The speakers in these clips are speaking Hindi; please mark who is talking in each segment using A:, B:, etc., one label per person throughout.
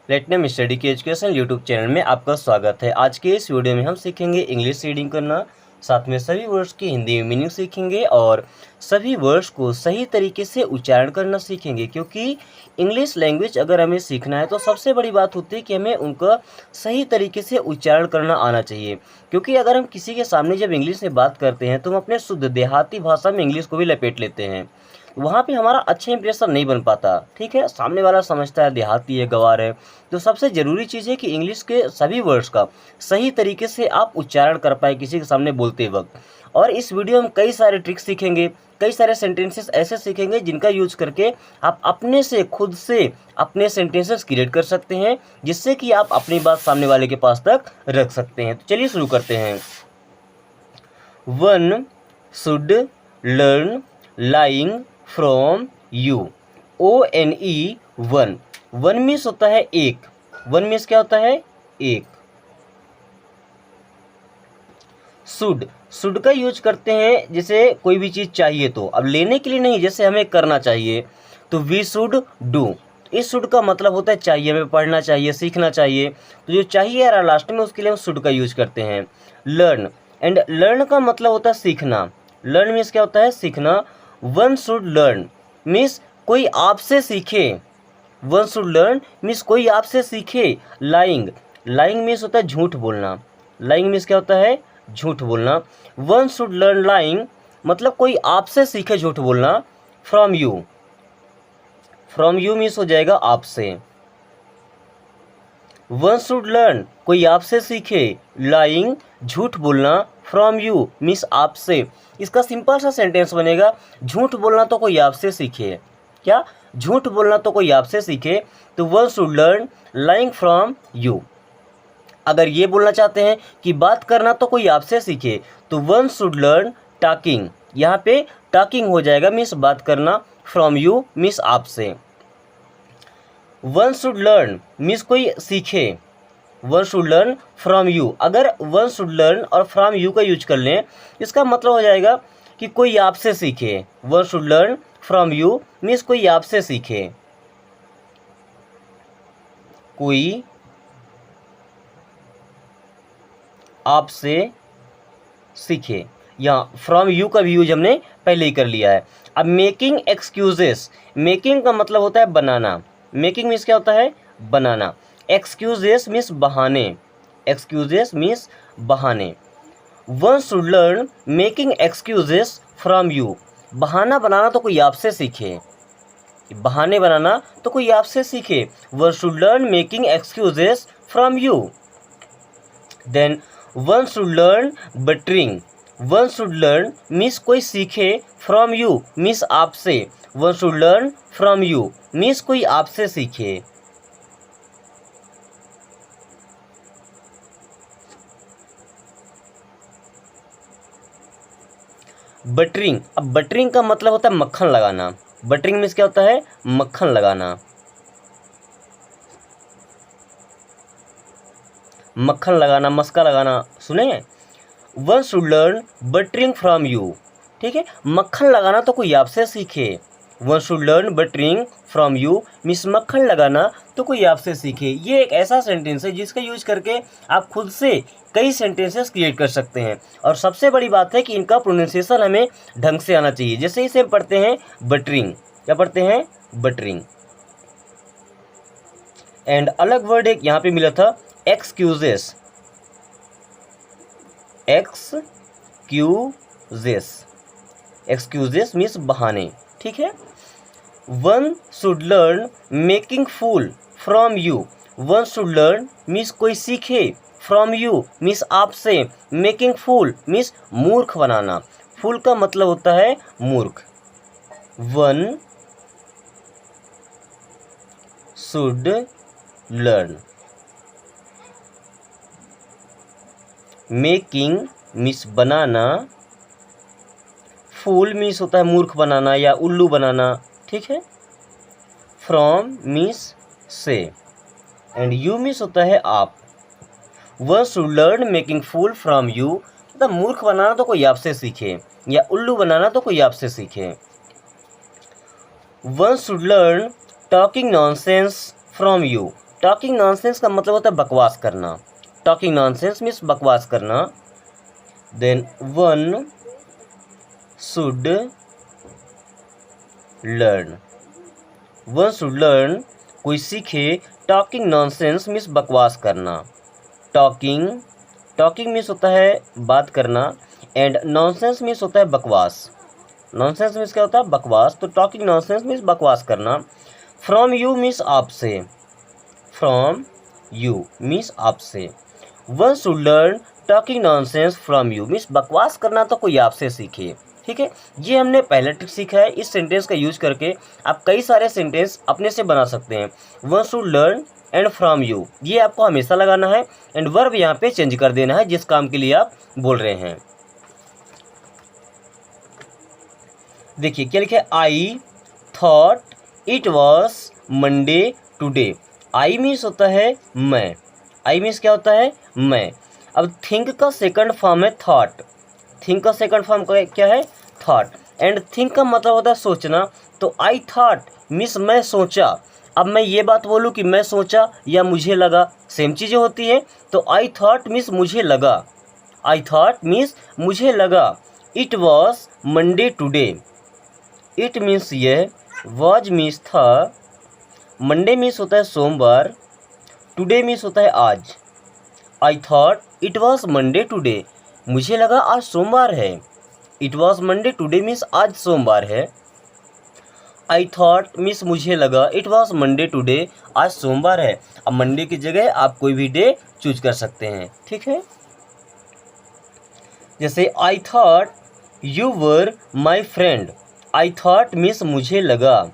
A: प्लेटिनम स्टडी की एजुकेशन यूट्यूब चैनल में आपका स्वागत है। आज के इस वीडियो में हम सीखेंगे इंग्लिश रीडिंग करना, साथ में सभी वर्ड्स की हिंदी में मीनिंग सीखेंगे और सभी वर्ड्स को सही तरीके से उच्चारण करना सीखेंगे। क्योंकि इंग्लिश लैंग्वेज अगर हमें सीखना है तो सबसे बड़ी बात होती है कि हमें उनका सही तरीके से उच्चारण करना आना चाहिए। क्योंकि अगर हम किसी के सामने जब इंग्लिश में बात करते हैं तो हम अपने शुद्ध देहाती भाषा में इंग्लिश को भी लपेट लेते हैं, वहाँ पे हमारा अच्छा इंप्रेशन नहीं बन पाता। ठीक है, सामने वाला समझता है देहाती है, गँवार है। तो सबसे ज़रूरी चीज़ है कि इंग्लिश के सभी वर्ड्स का सही तरीके से आप उच्चारण कर पाए किसी के सामने बोलते वक्त। और इस वीडियो में कई सारे ट्रिक्स सीखेंगे, कई सारे सेंटेंसेस ऐसे सीखेंगे जिनका यूज करके आप अपने से खुद से अपने सेंटेंसेस क्रिएट कर सकते हैं, जिससे कि आप अपनी बात सामने वाले के पास तक रख सकते हैं। तो चलिए शुरू करते हैं। One should learn lying from you. ONE one. One means होता है एक। वन मीन्स क्या होता है? एक। शुड का यूज करते हैं जैसे कोई भी चीज़ चाहिए तो, अब लेने के लिए नहीं, जैसे हमें करना चाहिए तो वी शुड डू। इस शुड का मतलब होता है चाहिए, हमें पढ़ना चाहिए, सीखना चाहिए। तो जो चाहिए आ रहा लास्ट में उसके लिए हम शुड का यूज करते हैं। लर्न, एंड लर्न का मतलब होता है सीखना। लर्न मीन्स क्या होता है? सीखना। वन शुड लर्न मीन्स कोई आपसे सीखे। वन शुड लर्न मीन्स कोई आपसे सीखे। लाइंग, लाइंग मीन्स होता है झूठ बोलना। लाइंग मीन्स क्या होता है? झूठ बोलना। वन शुड लर्न लाइंग मतलब कोई आपसे सीखे झूठ बोलना। From you, from you means हो जाएगा आपसे। वन शुड लर्न कोई आपसे सीखे, लाइंग झूठ बोलना, फ्रॉम यू मीन्स आपसे। इसका सिंपल सा सेंटेंस बनेगा, झूठ बोलना तो कोई आपसे सीखे। क्या? झूठ बोलना तो कोई आपसे सीखे। तो one should learn lying from you. अगर ये बोलना चाहते हैं कि बात करना तो कोई आपसे सीखे, तो वन शुड लर्न टॉकिंग। यहाँ पे टॉकिंग हो जाएगा मीन्स बात करना, फ्रॉम यू मीन्स आपसे। वन शुड लर्न मीन्स कोई सीखे। One should learn from you, अगर वन शुड लर्न और फ्रॉम यू का यूज कर लें इसका मतलब हो जाएगा कि कोई आपसे सीखे। One should learn from you means कोई आपसे सीखे, कोई आपसे सीखे। यहाँ फ्रॉम यू का भी यूज हमने पहले ही कर लिया है। अब मेकिंग एक्सक्यूजेस, मेकिंग का मतलब होता है बनाना। मेकिंग मीन्स क्या होता है? बनाना। एक्सक्यूजेस मीन्स बहाने। एक्सक्यूजेस मीन्स बहाने। One should learn making excuses from you. बहाना बनाना तो कोई आपसे सीखे, बहाने बनाना तो कोई आपसे सीखे। One should learn making excuses from you. Then one should learn buttering. One should learn means कोई सीखे, फ्रॉम यू मीन्स आपसे। One should learn from you means कोई आपसे सीखे। बटरिंग, अब बटरिंग का मतलब होता है मक्खन लगाना। बटरिंग मीन्स क्या होता है? मक्खन लगाना। मक्खन लगाना, मस्का लगाना, सुने हैं? One should learn buttering from you. ठीक है, मक्खन लगाना तो कोई आपसे सीखे। One should learn buttering from you means मक्खन लगाना तो कोई आपसे सीखे। ये एक ऐसा सेंटेंस है जिसका यूज करके आप खुद से कई सेंटेंसेस क्रिएट कर सकते हैं। और सबसे बड़ी बात है कि इनका प्रोनाउंसिएशन हमें ढंग से आना चाहिए। जैसे इसे हम पढ़ते हैं बटरिंग, क्या पढ़ते हैं? बटरिंग। एंड अलग वर्ड एक यहाँ पे मिला था, एक्सक्यूजेस। एक्सक्यूजेस, एक्सक्यूजेस मीन्स बहाने। ठीक है। One should learn making fool from you. One should learn means कोई सीखे, फ्रॉम यू मीन्स आपसे, मेकिंग फूल मीन्स मूर्ख बनाना। फूल का मतलब होता है मूर्ख। One should learn making means बनाना, फूल मीन्स होता है मूर्ख बनाना या उल्लू बनाना। ठीक है। फ्रॉम मीन्स से, एंड यू मीन्स होता है आप। One should learn making fool from you मतलब मूर्ख बनाना तो कोई आपसे सीखे या उल्लू बनाना तो कोई आपसे सीखे। One should learn talking nonsense from you. Talking nonsense का मतलब होता है बकवास करना। टॉकिंग नॉनसेंस मीन्स बकवास करना। Then one should learn, one should learn कोई सीखे। टॉकिंग नॉनसेंस मीन्स बकवास करना। टॉकिंग, टॉकिंग मीन्स होता है बात करना, एंड नॉनसेंस मीन्स होता है बकवास। नॉनसेंस मीन्स क्या होता है? बकवास। तो टॉकिंग नॉनसेंस मीन्स बकवास करना। फ्रॉम यू मीन्स आपसे, फ्रॉम यू मीन्स आपसे। One should learn talking nonsense from you means बकवास करना तो कोई आपसे सीखे। ठीक है, ये हमने पहला ट्रिक सीखा है। इस सेंटेंस का यूज करके आप कई सारे सेंटेंस अपने से बना सकते हैं। One should learn and from you, ये आपको हमेशा लगाना है, एंड वर्ब यहाँ पे चेंज कर देना है जिस काम के लिए आप बोल रहे हैं। देखिए क्या लिखे, I thought it was Monday today. I means होता है मैं, आई मीन्स क्या होता है? मैं। अब थिंक का सेकंड फॉर्म है थॉट, थिंक का सेकंड फॉर्म क्या है? थॉट। एंड थिंक का मतलब होता है सोचना, तो आई थॉट मीन्स मैं सोचा। अब मैं ये बात बोलूँ कि मैं सोचा या मुझे लगा, सेम चीज़ें होती है। तो आई थॉट मीन्स मुझे लगा, आई थॉट मीन्स मुझे लगा। It was Monday today, it means यह, वॉज मीन्स था, मंडे मीन्स होता है सोमवार, टुडे मीन्स होता है आज। I thought it was Monday today, मुझे लगा आज सोमवार है। It was Monday today means आज सोमवार है। आई थॉट मीन्स मुझे लगा, इट वॉज मंडे टुडे आज सोमवार है। अब मंडे की जगह आप कोई भी डे चूज कर सकते हैं। ठीक है, जैसे आई thought you were my friend. I thought means मुझे लगा,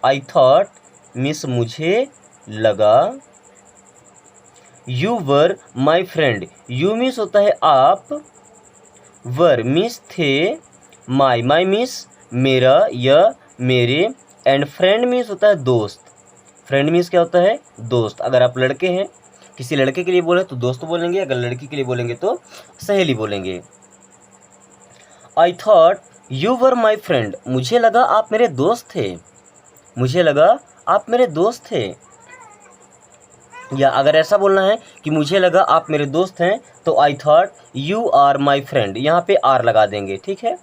A: आई थॉट मीन्स मुझे लगा। You were my friend, you means होता है आप, वर मीन्स थे, माई, माई मीन्स मेरा या मेरे, एंड फ्रेंड मीन्स होता है दोस्त। फ्रेंड मीन्स क्या होता है? दोस्त। अगर आप लड़के हैं, किसी लड़के के लिए बोले तो दोस्त बोलेंगे, अगर लड़की के लिए बोलेंगे तो सहेली बोलेंगे। आई thought you were my friend, मुझे लगा आप मेरे दोस्त थे, मुझे लगा आप मेरे दोस्त थे। या अगर ऐसा बोलना है कि मुझे लगा आप मेरे दोस्त हैं, तो I thought you are my friend, यहाँ पे आर लगा देंगे। ठीक है,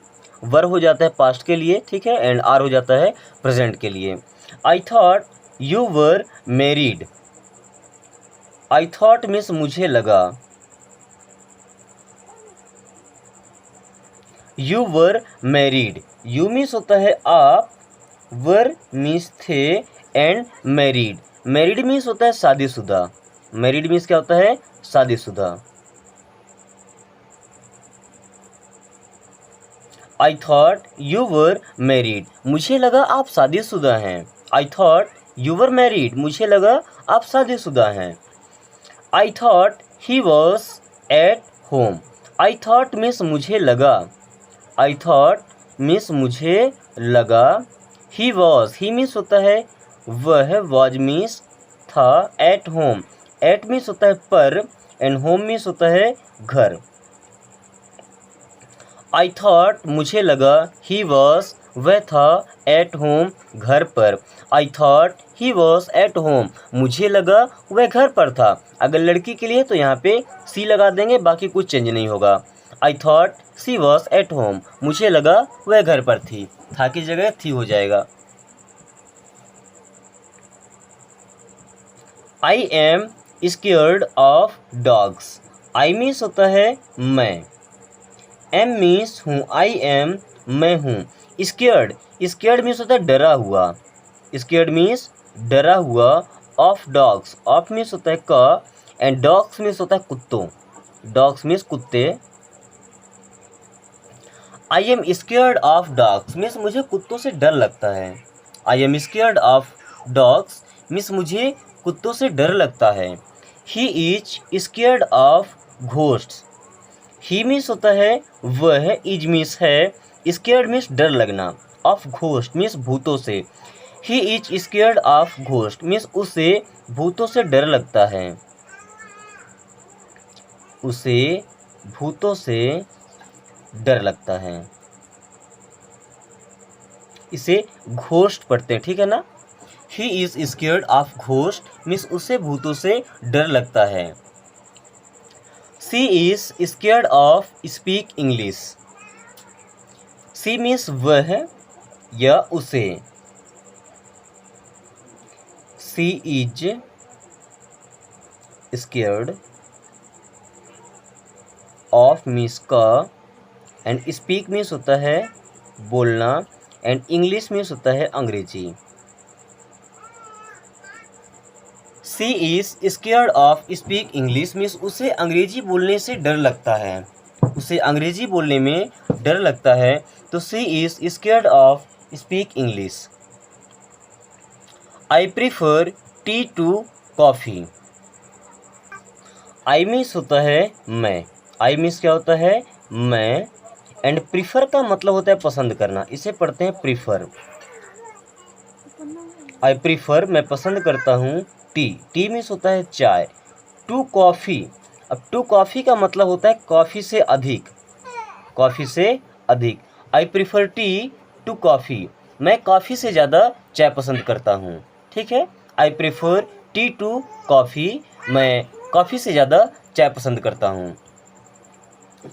A: वर हो जाता है पास्ट के लिए, ठीक है, एंड आर हो जाता है प्रेजेंट के लिए। आई thought you were married, I thought means मुझे लगा, you were married, you means होता है आप, वर मीन्स थे, एंड मैरिड, मैरिड मीन्स होता है शादीशुदा। मैरिड मीन्स क्या होता है? शादीशुदा। आई थॉट यू वर मैरिड, मुझे लगा आप शादीशुदा हैं। आई थॉट यू वर मैरिड, मुझे लगा आप शादीशुदा हैं। I thought he was at home, I thought means मुझे लगा, आई थॉट मीन्स मुझे लगा। ही वॉज, ही मीन्स होता है वह, वॉज मीन्स था, एट होम, एट मीन्स होता है पर, एंड होम मीन्स होता है घर। आई थॉट मुझे लगा, ही वॉज वह था, एट होम घर पर। I thought he was at home, मुझे लगा वह घर पर था। अगर लड़की के लिए तो यहाँ पे सी लगा देंगे, बाकी कुछ चेंज नहीं होगा। I thought she was at home, मुझे लगा वह घर पर थी, था की जगह थी हो जाएगा। I am scared of dogs, I means होता है मैं, एम मीन्स हूँ, आई एम मैं हूँ। स्केयर्ड, स्केयर्ड मीन्स होता है डरा हुआ, स्केयर्ड मीन्स डरा हुआ। ऑफ डॉग्स, ऑफ मीन्स होता है का, एंड डॉग्स मीन्स होता है कुत्तों, डॉग्स मीन्स कुत्ते। I am scared of dogs means मुझे कुत्तों से डर लगता है। I am scared of dogs means मुझे कुत्तों से डर लगता है। ही is scared of ghosts, he means होता है वह, इज मीन्स है, स्केयर्ड मीन्स डर लगना, ऑफ घोस्ट मीन्स भूतों से। ही is scared of ghost means उसे भूतों से डर लगता है, उसे भूतों से डर लगता है। इसे घोस्ट पढ़ते हैं, ठीक है ना। He is scared of ghost means उसे भूतों से डर लगता है। She is scared of speak English. She means वह या उसे। She is scared of means का, एंड स्पीक मीन्स होता है बोलना, एंड इंग्लिश मीन्स होता है अंग्रेजी। She is scared of speak English means उसे अंग्रेजी बोलने से डर लगता है, उसे अंग्रेजी बोलने में डर लगता है, तो she is scared of speak English. I prefer tea to coffee. I means होता है मैं, आई मीन्स क्या होता है मैं, एंड प्रीफर का मतलब होता है पसंद करना, इसे पढ़ते हैं प्रीफर। आई प्रीफर मैं पसंद करता हूँ टी, टी मीन्स होता है चाय, टू कॉफ़ी। अब टू कॉफ़ी का मतलब होता है कॉफ़ी से अधिक, कॉफ़ी से अधिक। I prefer tea to coffee, मैं कॉफ़ी से ज़्यादा चाय पसंद करता हूँ। ठीक है, I prefer tea to coffee, मैं कॉफ़ी से ज़्यादा चाय पसंद करता हूँ।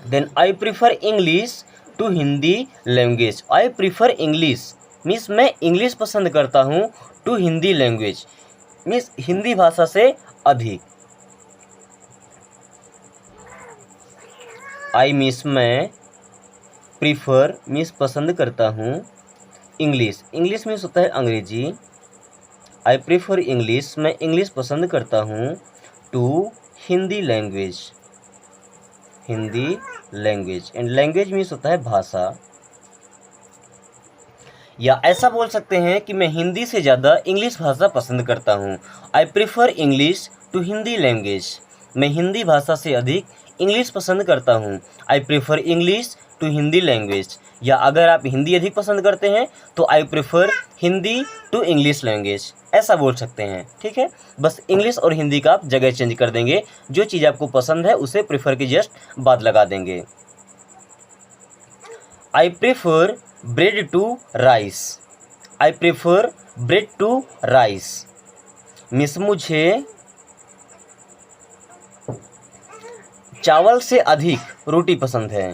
A: Then I prefer English to Hindi language. I prefer English means मैं इंग्लिश पसंद करता हूँ, to Hindi language means Hindi भाषा से अधिक। आई मीन्स मैं, प्रीफर मीन्स पसंद करता हूँ, इंग्लिश, इंग्लिश मीन्स होता है अंग्रेजी। आई प्रीफर इंग्लिश मैं इंग्लिश पसंद करता हूँ, to Hindi language, Hindi language, and language means होता है भाषा। या ऐसा बोल सकते हैं कि मैं हिंदी से ज़्यादा इंग्लिश भाषा पसंद करता हूँ। I prefer English to Hindi language, मैं हिंदी भाषा से अधिक इंग्लिश पसंद करता हूँ। I prefer English to Hindi language. या अगर आप हिंदी अधिक पसंद करते हैं तो I prefer Hindi to English language, ऐसा बोल सकते हैं। ठीक है, बस इंग्लिश और हिंदी का आप जगह चेंज कर देंगे, जो चीज़ आपको पसंद है उसे प्रीफर की जस्ट बाद लगा देंगे। I prefer bread to rice. I prefer bread to rice means मुझे चावल से अधिक रोटी पसंद है।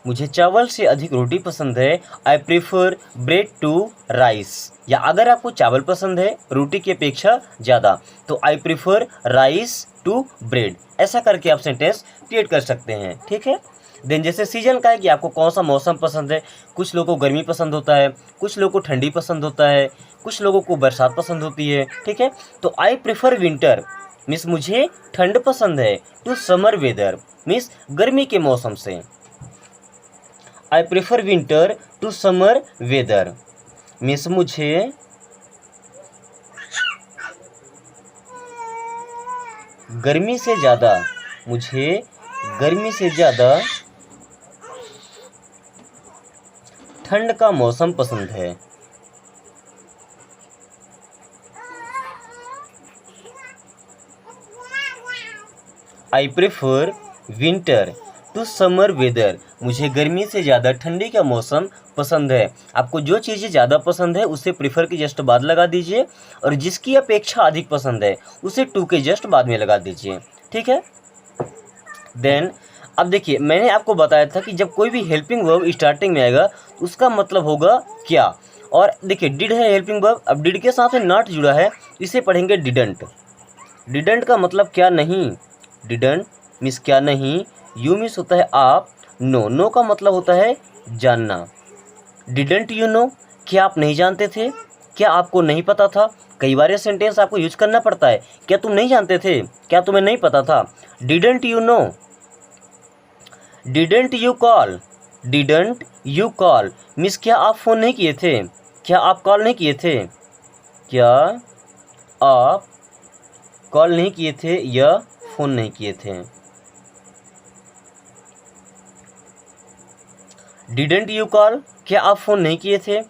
A: मुझे चावल से अधिक रोटी पसंद है। I prefer bread to rice. या अगर आपको चावल पसंद है रोटी की अपेक्षा ज़्यादा, तो I prefer rice to bread, ऐसा करके आप सेंटेंस क्रिएट कर सकते हैं। ठीक है, देन जैसे सीजन का है कि आपको कौन सा मौसम पसंद है, कुछ लोगों को गर्मी पसंद होता है, कुछ लोगों को ठंडी पसंद होता है, कुछ लोगों को बरसात पसंद होती है। ठीक है, तो आई प्रीफर विंटर मीन्स मुझे ठंड पसंद है, टू समर वेदर मीन्स गर्मी के मौसम से। I prefer winter to summer weather means मुझे गर्मी से ज़्यादा, मुझे गर्मी से ज़्यादा ठंड का मौसम पसंद है। I prefer winter to summer weather, मुझे गर्मी से ज़्यादा ठंडी का मौसम पसंद है। आपको जो चीज़ें ज़्यादा पसंद है उसे प्रेफर के जस्ट बाद लगा दीजिए, और जिसकी अपेक्षा अधिक पसंद है उसे टू के जस्ट बाद में लगा दीजिए। ठीक है, देन अब देखिए मैंने आपको बताया था कि जब कोई भी हेल्पिंग वर्ब स्टार्टिंग में आएगा तो उसका मतलब होगा क्या। और देखिए डिड है हेल्पिंग वर्ब, अब डिड के साथ में नॉट जुड़ा है, इसे पढ़ेंगे डिडंट। डिडंट का मतलब क्या नहीं, डिडंट मीन्स क्या नहीं, यू मीन्स होता है आप, नो, नो का मतलब होता है जानना। डिडंट यू नो, क्या आप नहीं जानते थे, क्या आपको नहीं पता था। कई बार ये सेंटेंस आपको यूज करना पड़ता है, क्या तुम नहीं जानते थे, क्या तुम्हें नहीं पता था। Didn't you know, didn't you call, didn't you call means क्या आप फ़ोन नहीं किए थे, क्या आप कॉल नहीं किए थे, क्या आप कॉल नहीं किए थे या फ़ोन नहीं किए थे। डिडंट यू कॉल, क्या आप फ़ोन नहीं किए थे।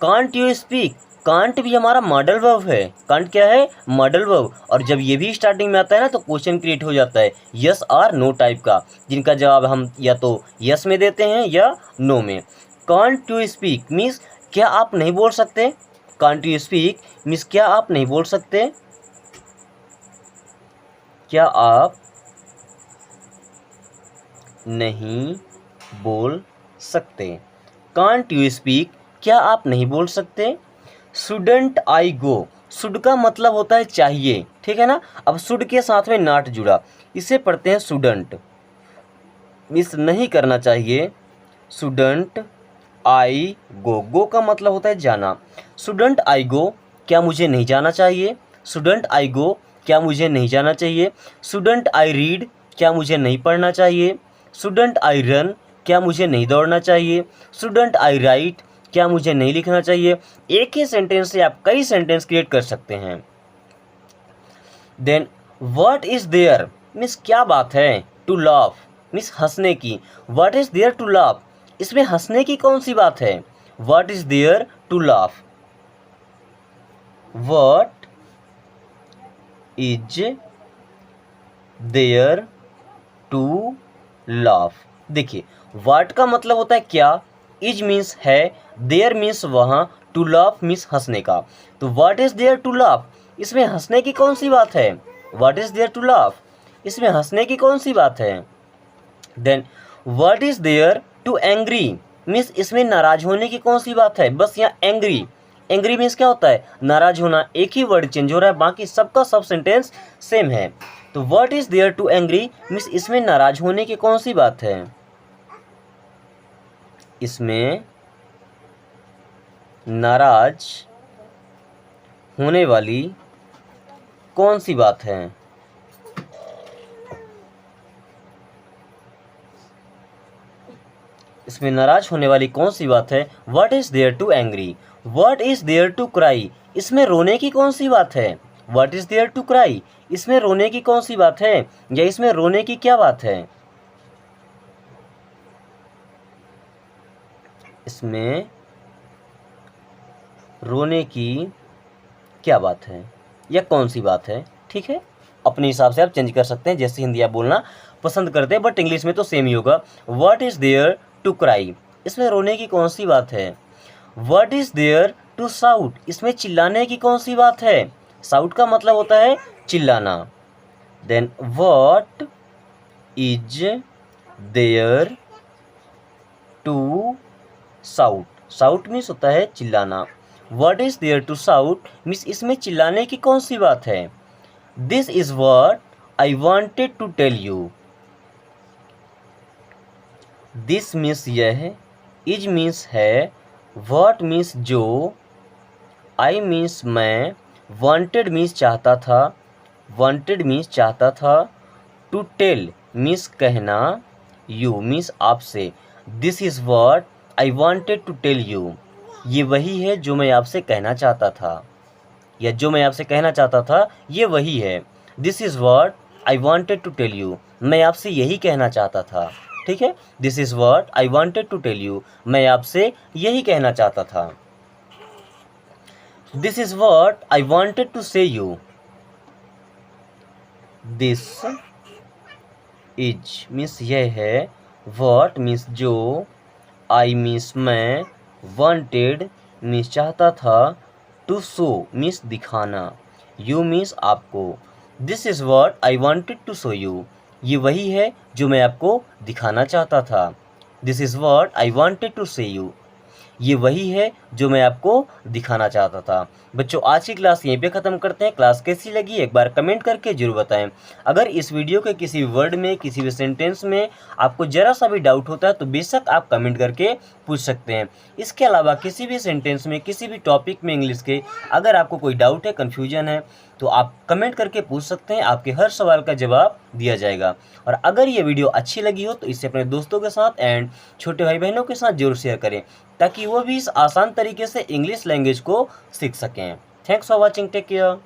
A: कांट यू स्पीक, कांट भी हमारा मॉडल वर्ब है। कांट क्या है? Modal verb. और जब ये भी स्टार्टिंग में आता है ना तो क्वेश्चन क्रिएट हो जाता है यस और नो टाइप का, जिनका जवाब हम या तो यस में देते हैं या नो में। कांट यू स्पीक मीन्स क्या आप नहीं बोल सकते? कांट यू स्पीक मीन्स क्या आप नहीं बोल सकते? क्या आप नहीं बोल सकते? कांट यू स्पीक क्या आप नहीं बोल सकते? शुडंट आई गो, शुड का मतलब होता है चाहिए, ठीक है ना। अब शुड के साथ में नॉट जुड़ा, इसे पढ़ते हैं शुडंट, मिस नहीं करना चाहिए। शुडंट आई गो, गो का मतलब होता है जाना। शुडंट आई गो क्या मुझे नहीं जाना चाहिए? शुडंट आई गो क्या मुझे नहीं जाना चाहिए? शुडंट आई रीड क्या मुझे नहीं पढ़ना चाहिए? शुडंट आई रन क्या मुझे नहीं दौड़ना चाहिए? शुडंट आई राइट क्या मुझे नहीं लिखना चाहिए? एक ही सेंटेंस से आप कई सेंटेंस क्रिएट कर सकते हैं। Then what is there means क्या बात है? टू लाफ मीन्स हंसने की। What is there to laugh, इसमें हंसने की कौन सी बात है? What is there to laugh, what is there to laugh. देखिए व्हाट का मतलब होता है क्या, इज मीन्स है, देयर मीन्स वहाँ, टू लाफ मीन्स हंसने का। तो what is there to laugh, इसमें हंसने की कौन सी बात है? What is there to laugh, इसमें हंसने की कौन सी बात है? Then what is there to angry means इसमें नाराज होने की कौन सी बात है? बस यहाँ एंग्री, एंग्री मीन्स क्या होता है? नाराज होना। एक ही वर्ड चेंज हो रहा है, बाकी सबका सब सेंटेंस सेम है। तो what is there to angry means इसमें नाराज होने की कौन सी बात है? इसमें नाराज होने वाली कौन सी बात है? इसमें नाराज होने वाली कौन सी बात है? What is there to angry. What is there to cry, इसमें रोने की कौन सी बात है? What is there to cry, इसमें रोने की कौन सी बात है, या इसमें रोने की क्या बात है? इसमें रोने की क्या बात है या कौन सी बात है? ठीक है, अपने हिसाब से आप चेंज कर सकते हैं, जैसे हिंदी आप बोलना पसंद करते हैं, बट इंग्लिश में तो सेम ही होगा। What is there to cry, इसमें रोने की कौन सी बात है? What is there to shout, इसमें चिल्लाने की कौन सी बात है? साउट का मतलब होता है चिल्लाना। Then what is there to shout, shout means होता है चिल्लाना। What is there to shout means इसमें चिल्लाने की कौन सी बात है? This is what I wanted to tell you. This means यह, इज मीन्स है, व्हाट मीन्स जो, आई मीन्स मैं, वांटेड मीन्स चाहता था, वांटेड मीन्स चाहता था, टू टेल मीन्स कहना, यू मीन्स आपसे। This is what I wanted to tell you, ये वही है जो मैं आपसे कहना चाहता था, या जो मैं आपसे कहना चाहता था ये वही है। This is what I wanted to tell you, मैं आपसे यही कहना चाहता था। ठीक है, this is what I wanted to tell you, मैं आपसे यही कहना चाहता था। This is what I wanted to say you. This is means यह है, व्हाट मीन्स जो, आई मीन्स मैं, वांटेड मीन्स चाहता था, टू शो मीन्स दिखाना, यू मीन्स आपको। This is what I wanted to show you, ये वही है जो मैं आपको दिखाना चाहता था। This is what I wanted to say you, ये वही है जो मैं आपको दिखाना चाहता था। बच्चों आज की क्लास यहीं पे ख़त्म करते हैं। क्लास कैसी लगी एक बार कमेंट करके जरूर बताएं। अगर इस वीडियो के किसी वर्ड में, किसी भी सेंटेंस में आपको ज़रा सा भी डाउट होता है तो बेशक आप कमेंट करके पूछ सकते हैं। इसके अलावा किसी भी सेंटेंस में, किसी भी टॉपिक में इंग्लिश के अगर आपको कोई डाउट है, कन्फ्यूजन है तो आप कमेंट करके पूछ सकते हैं, आपके हर सवाल का जवाब दिया जाएगा। और अगर ये वीडियो अच्छी लगी हो तो इसे अपने दोस्तों के साथ एंड छोटे भाई बहनों के साथ जरूर शेयर करें, ताकि वो भी इस आसान तरीके से इंग्लिश लैंग्वेज को सीख सकें। Thanks for watching, take care.